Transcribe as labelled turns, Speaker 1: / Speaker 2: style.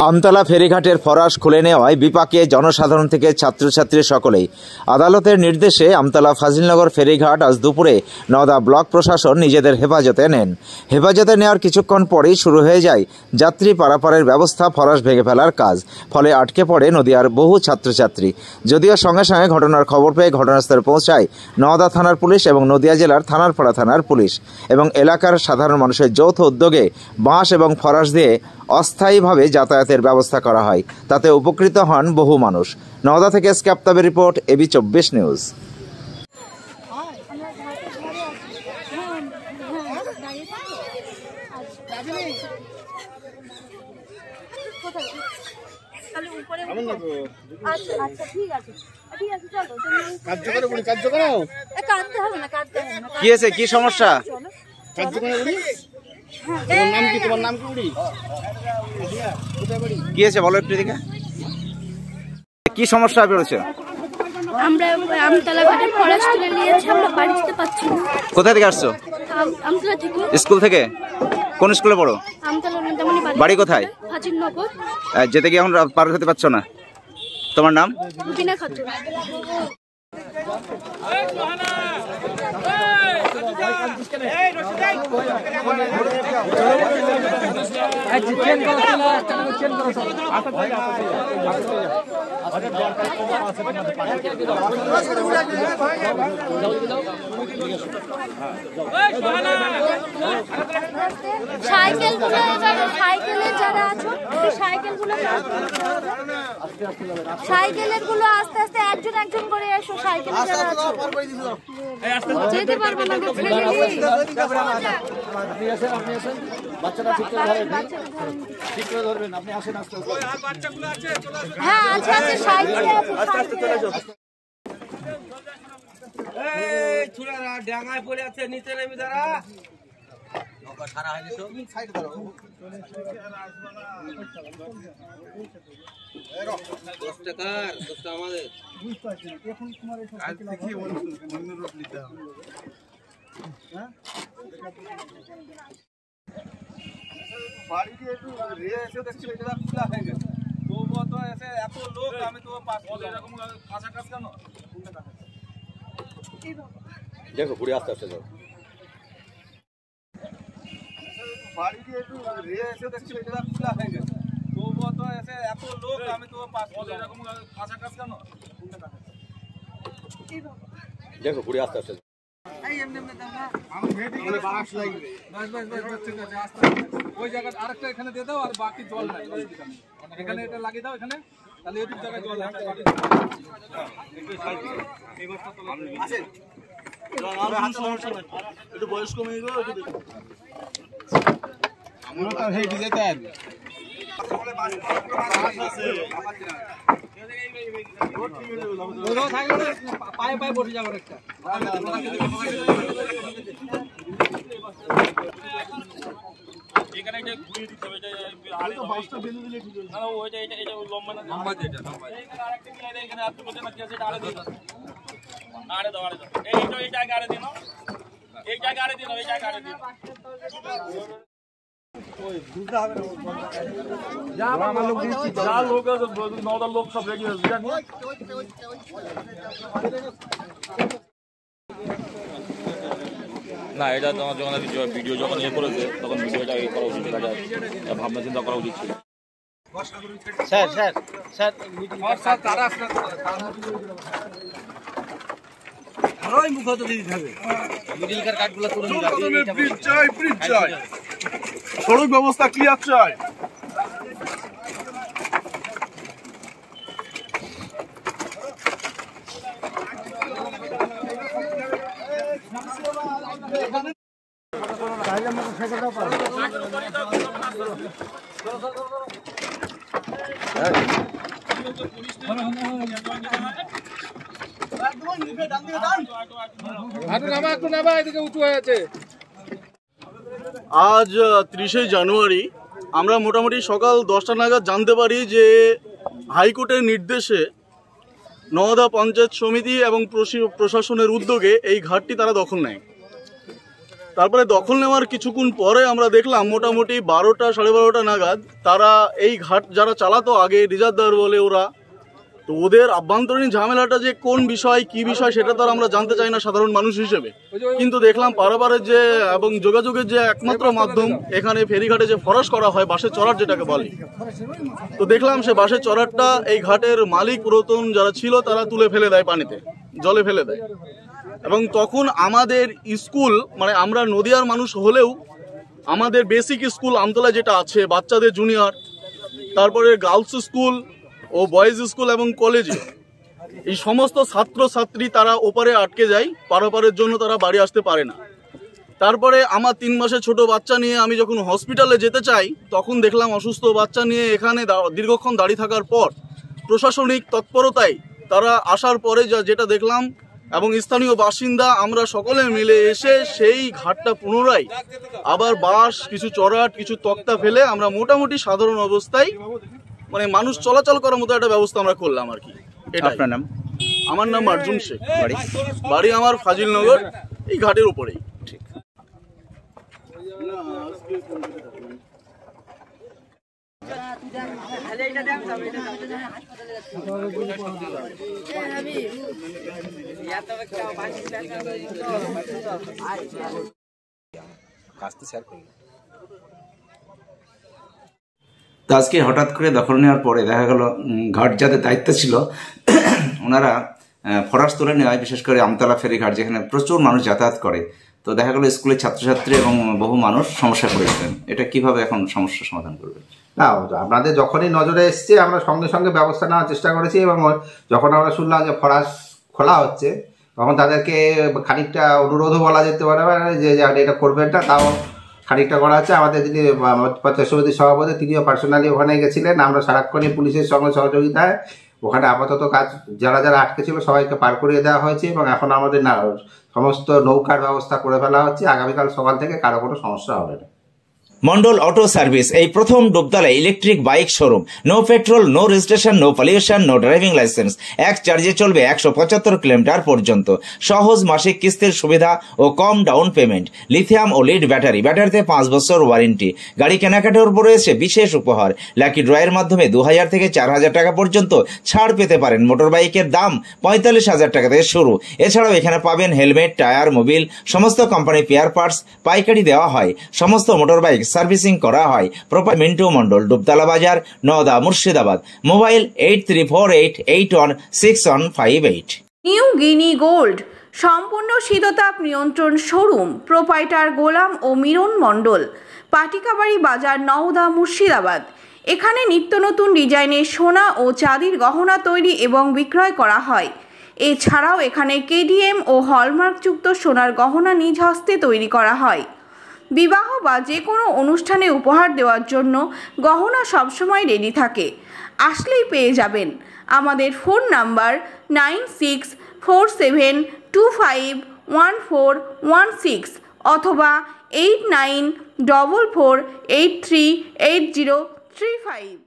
Speaker 1: Amtala ফেরিঘাটের Farage খুলে নেওয়ায় বিপাকে জনসাধারণ থেকে ছাত্রছাত্রী সকলেই। আদালতের নির্দেশে আমতলা ফাজিলনগর ফেরিঘাট আজ দুপুরে নওদা ব্লক প্রশাসন নিজেদের হেফাজতে নেন। হেফাজতে নেওয়ার কিছুক্ষণ পরেই শুরু হয়ে যায় যাত্রী পারাপারের ব্যবস্থা ফরাস ভেঙে ফেলার কাজ। ফলে আটকে পড়ে নদিয়ার বহু ছাত্রছাত্রী। যদিও সঙ্গে সঙ্গে ঘটনার খবর পেয়ে ঘটনাস্থলে পৌঁছায় নওদা থানার পুলিশ এবং নদিয়া জেলার থানারপাড়া থানার পুলিশ এবং এলাকার সাধারণ মানুষের যৌথ উদ্যোগে বাঁশ এবং ফরাস দিয়ে অস্থায়ীভাবে যাতায়াতের ব্যবস্থা করা হয়। তাতে উপকৃত হন বহু মানুষ। নওদা থেকে স্ক্যাপ্তাবের রিপোর্ট, এবি 24 নিউজ। কি সমস্যা? তোমার নাম কি আছে বলো একটু দিকে। কি সমস্যা বেরোচ্ছে?
Speaker 2: আমরা আমতলা ঘাটে ফরাস তুলে নিয়েছি, আমরা বাড়ি যেতে পারছি না।
Speaker 1: কোথা থেকে আসছো?
Speaker 2: আমতলা থেকে।
Speaker 1: স্কুল থেকে? কোন স্কুলে পড়ো?
Speaker 2: আমতলা নন্দামণি
Speaker 1: বাড়ি কোথায়?
Speaker 2: ফাজিলনগর।
Speaker 1: যেতে গিয়ে এখন পার হতে পারছো না? তোমার নাম?
Speaker 2: বিনা খাতুন। সাইকেলের যারা আছো সাইকেলের গুলো আস্তে আস্তে একজন একজন করে এসো। সাইকেলে যারা আছো যেতে পারবে না। হ্যাঁ আচ্ছা আচ্ছা সাইকেলে আছে।
Speaker 3: ডাঙায় পড়ে আছে, নিচে নেমে যারা সারা হয়নি তো সাইড করো। আমাদের এখন তোমার নিতে হবে। বাড়ি দিয়ে একটু এসে দেখছি এটা খোলা হয়ে গেছে। তবুও তো এসে এত লোক, আমি তো এরকম কাছাকাছি কেন দেখো ঘুরে আস্তে আস্তে যাও। বাড়ি দিয়ে একটু এসে দেখছি এটা খোলা হয়ে গেছে। তবুও তো এসে এত লোক, আমি তো এরকম কাছাকাছি কেন দেখো ঘুরে আস্তে আস্তে। ওই জায়গাটা আরেকটা এখানে দিয়ে দাও, আর বাকি জল নাই এখানে, এটা লাগিয়ে দাও এখানে, তাহলে এটুকু জায়গায় জল আছে। একটু বয়স কমে গেল, আমরা তো হেঁটে যেতে পারবি। পায়ে পায়ে বসে যাবার একটা এখানে এটা ঘুরিয়ে দিতে হবে। এটা লম্বা না, লম্বা যেটা এখানে আর দুটো না কি আছে, এটা আড়ে দাও, আড়ে দাও, আড়ে দাও। এই জায়গা আড়ে দিন, এই জায়গা আড়ে দিন, এই জায়গা আড়ে দিন। লোক সব রেডি হয়েছে না। এটা তোমার যখন ভিডিও যখন ইয়ে করেছে তখন ভিডিওটা ইয়ে করা উচিত, ভাবনা চিন্তা করা উচিত ছিল। স্যার স্যার স্যার স্যার তারা আরোই মুখ হতে দিতে হবে। মিডিলকার কাটগুলো তুলে নিতে হবে। ব্রিজ চাই, ব্রিজ চাই, সড়ক ব্যবস্থা ক্লিয়ার চাই।
Speaker 4: আজ 30শে জানুয়ারি আমরা মোটামুটি সকাল 10টা নাগাদ জানতে পারি যে হাইকোর্টের নির্দেশে নওদা পঞ্চায়েত সমিতি এবং প্রশাসনের উদ্যোগে এই ঘাটটি তারা দখল নেয়। তারপরে দখল নেওয়ার কিছুক্ষণ পরে আমরা দেখলাম মোটামুটি 12টা সাড়ে 12টা নাগাদ তারা এই ঘাট যারা চালাতো আগে রিজার্ভদার বলে ওরা, তো ওদের আভ্যন্তরীণ ঝামেলাটা যে কোন বিষয় কি বিষয় সেটা তো আর আমরা জানতে চাই না সাধারণ মানুষ হিসেবে, কিন্তু দেখলাম পারাপারের যে এবং যোগাযোগের যে একমাত্র মাধ্যম এখানে ফেরিঘাটে যে ফরাস করা হয় বাসে চড়ার যেটাকে বলে, তো দেখলাম সে বাসে চড়ারটা এই ঘাটের মালিক পুরাতন যারা ছিল তারা তুলে ফেলে দেয়, পানিতে জলে ফেলে দেয়। এবং তখন আমাদের স্কুল মানে আমরা নদিয়ার মানুষ হলেও আমাদের বেসিক স্কুল আমতলা যেটা আছে বাচ্চাদের জুনিয়র, তারপরে girls school oh boys school এবং কলেজে এই সমস্ত ছাত্রছাত্রী তারা ওপারে আটকে যায়, পারাপারের জন্য তারা বাড়ি আসতে পারে না। তারপরে আমার 3 মাসের ছোট বাচ্চা নিয়ে আমি যখন হসপিটালে যেতে চাই তখন দেখলাম অসুস্থ বাচ্চা নিয়ে এখানে দীর্ঘক্ষণ দাঁড়িয়ে থাকার পর প্রশাসনিক তৎপরতায় তারা আসার পরে যেটা দেখলাম এবং স্থানীয় বাসিন্দা আমরা সকলে মিলে এসে সেই ঘাটটা পুনরায় আবার বাঁশ কিছু চড়াট কিছু তক্তা ফেলে আমরা মোটামুটি সাধারণ অবস্থায় মানে মানুষ চলাচল করার মতো একটা ব্যবস্থা আমরা করলাম আর কি।
Speaker 5: আপনার নাম?
Speaker 4: আমার নাম অর্জুন শেখ, বাড়ি আমার ফাজিলনগর, এই ঘাটের উপরেই।
Speaker 1: তো আজকে হঠাৎ করে দখল নেওয়ার পরে দেখা গেল ঘাট যাদের দায়িত্ব ছিল ওনারা ফরাস তুলে নেওয়ায়, বিশেষ করে আমতলা ফেরিঘাট যেখানে প্রচুর মানুষ যাতায়াত করে, তো দেখা গেল স্কুলের ছাত্রছাত্রী এবং বহু মানুষ সমস্যা পড়েছিলেন। এটা কিভাবে এখন সমস্যার সমাধান করবেন?
Speaker 5: না, আপনাদের যখনই নজরে এসছে আমরা সঙ্গে সঙ্গে ব্যবস্থা নেওয়ার চেষ্টা করেছি, এবং যখন আমরা শুনলাম যে ফরাস খোলা হচ্ছে তখন তাদেরকে খানিকটা অনুরোধও বলা যেতে পারে যে এটা করবেন না, তাও খানিকটা করা হচ্ছে। আমাদের যিনি পঞ্চায়েত সমিতির সভাপতি তিনিও পার্সোনালি ওখানে গেছিলেন। আমরা সারাক্ষণই পুলিশের সঙ্গে সহযোগিতায় ওখানে আপাতত কাজ যারা যারা আটকে ছিল সবাইকে পার করিয়ে দেওয়া হয়েছে, এবং এখন আমাদের সমস্ত নৌকার ব্যবস্থা করে ফেলা হচ্ছে। আগামীকাল সকাল থেকে কারো কোনো সমস্যা হবে না।
Speaker 1: মন্ডল অটো সার্ভিস এই প্রথম Dubtala electric bike showroom. No petrol, no registration, no pollution, no driving licence. এক চার্জে চলবে 175 কিলোমিটার পর্যন্ত। সহজ মাসিক কিস্তির সুবিধা ও কম ডাউন পেমেন্ট। লিথিয়াম ও লিড ব্যাটারি, ব্যাটারিতে 5 বছর ওয়ারেন্টি। গাড়ি কেনাকাটার উপর রয়েছে বিশেষ উপহার। লাকি ড্রয়ের মাধ্যমে 2000 থেকে 4000 টাকা পর্যন্ত ছাড় পেতে পারেন। মোটর বাইকের দাম 45,000 টাকা থেকে শুরু। এছাড়াও এখানে পাবেন হেলমেট, টায়ার, মোবিল, সমস্ত কোম্পানি পেয়ার পার্টস পাইকারি দেওয়া হয়। সমস্ত মোটর বাইক সার্ভিসিং করা হয়। Proper Mintu Mondal, Dubtala Bazar, Nowda, Murshidabad. Mobile 8348816158।
Speaker 6: New Guinea Gold সম্পূর্ণ শীততাপ নিয়ন্ত্রণ শোরুম। প্রোপাইটার গোলাম ও মিরন মন্ডল, পাটিকাবাড়ি বাজার, নওদা, মুর্শিদাবাদ। এখানে নিত্য নতুন ডিজাইনের সোনা ও চাঁদির গহনা তৈরি এবং বিক্রয় করা হয়। এছাড়াও এখানে কেডিএম ও হলমার্কযুক্ত সোনার গহনা নিজ হস্তে তৈরি করা হয়। বিবাহ বা যে কোনো অনুষ্ঠানে উপহার দেওয়ার জন্য গহনা সবসময় রেডি থাকে, আসলেই পেয়ে যাবেন। আমাদের ফোন নাম্বার 9647251416 অথবা 8944838035।